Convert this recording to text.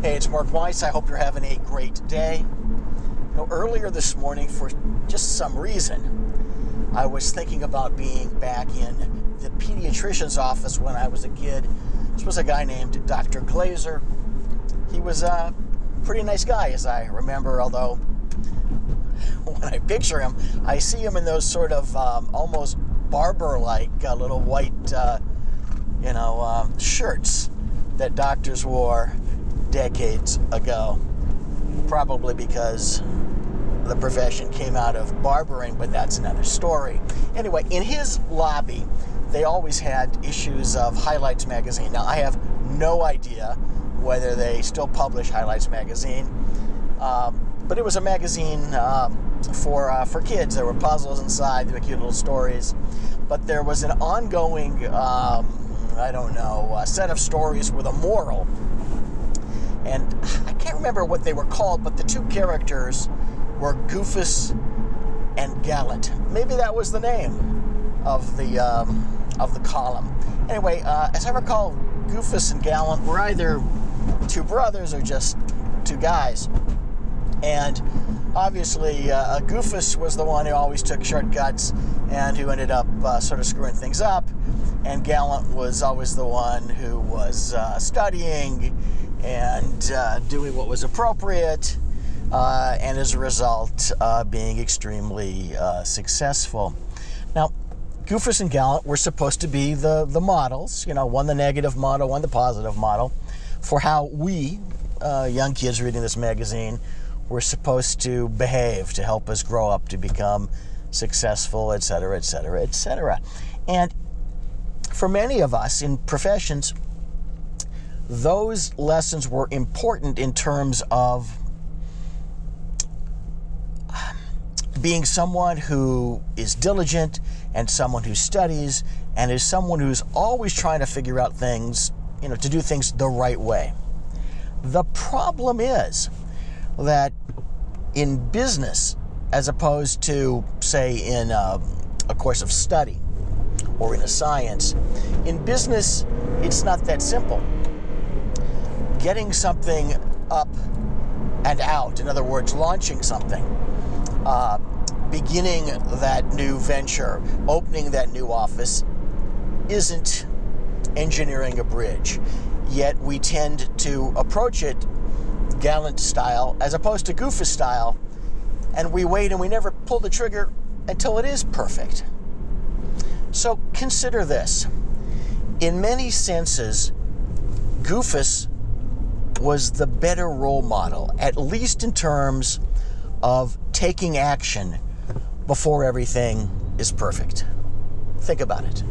Hey, it's Mark Weiss. I hope you're having a great day. Earlier this morning, for just some reason, I was thinking about being back in the pediatrician's office when I was a kid. This was a guy named Dr. Glazer. He was a pretty nice guy, as I remember, although when I picture him, I see him in those sort of almost barber-like little white, shirts that doctors wore decades ago, probably because the profession came out of barbering, but that's another story. Anyway, in his lobby, they always had issues of Highlights magazine. Now, I have no idea whether they still publish Highlights magazine, but it was a magazine for kids. There were puzzles inside, there were cute little stories, but there was an ongoing, set of stories with a moral. And I can't remember what they were called, but the two characters were Goofus and Gallant. Maybe that was the name of the column. Anyway, as I recall, Goofus and Gallant were either two brothers or just two guys. And obviously, Goofus was the one who always took shortcuts and who ended up sort of screwing things up. And Gallant was always the one who was studying and doing what was appropriate, and as a result, being extremely successful. Now, Goofus and Gallant were supposed to be the models, one the negative model, one the positive model, for how we, young kids reading this magazine, were supposed to behave to help us grow up to become successful, et cetera, et cetera, et cetera. And for many of us in professions, those lessons were important in terms of being someone who is diligent and someone who studies and is someone who's always trying to figure out things, to do things the right way. The problem is that in business, as opposed to, say, in a course of study or in a science, in business, it's not that simple. Getting something up and out, in other words, launching something, beginning that new venture, opening that new office, isn't engineering a bridge. Yet we tend to approach it Gallant style as opposed to Goofus style, and we wait and we never pull the trigger until it is perfect. So consider this. In many senses, Goofus was the better role model, at least in terms of taking action before everything is perfect. Think about it.